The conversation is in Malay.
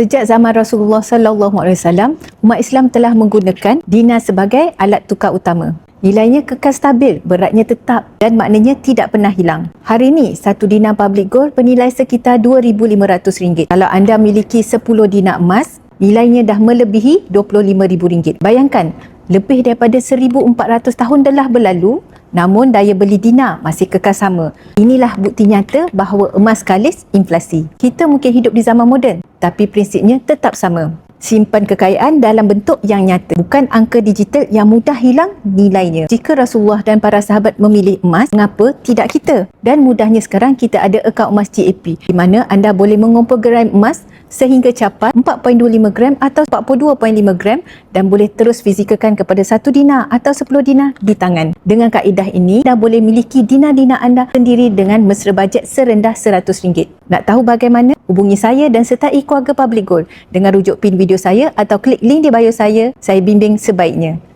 Sejak zaman Rasulullah sallallahu alaihi wasallam, umat Islam telah menggunakan dinar sebagai alat tukar utama. Nilainya kekal stabil, beratnya tetap dan maknanya tidak pernah hilang. Hari ini, satu dinar public gold bernilai sekitar RM2,500. Kalau anda miliki 10 dinar emas, nilainya dah melebihi RM25,000. Bayangkan, lebih daripada 1,400 tahun telah berlalu, namun daya beli dinar masih kekal sama. Inilah bukti nyata bahawa emas kalis inflasi. Kita mungkin hidup di zaman moden, tapi prinsipnya tetap sama. Simpan kekayaan dalam bentuk yang nyata, bukan angka digital yang mudah hilang nilainya. Jika Rasulullah dan para sahabat memilih emas, mengapa tidak kita? Dan mudahnya sekarang kita ada akaun emas GAP, di mana anda boleh mengumpul gram emas sehingga capai 4.25 gram atau 42.5 gram dan boleh terus fizikalkan kepada 1 dinar atau 10 dinar di tangan. Dengan kaedah ini, anda boleh miliki dinar-dinar anda sendiri dengan mesra bajet serendah RM100. Nak tahu bagaimana? Hubungi saya dan sertai keluarga Public Gold dengan rujuk pin video saya atau klik link di bio saya bimbing sebaiknya.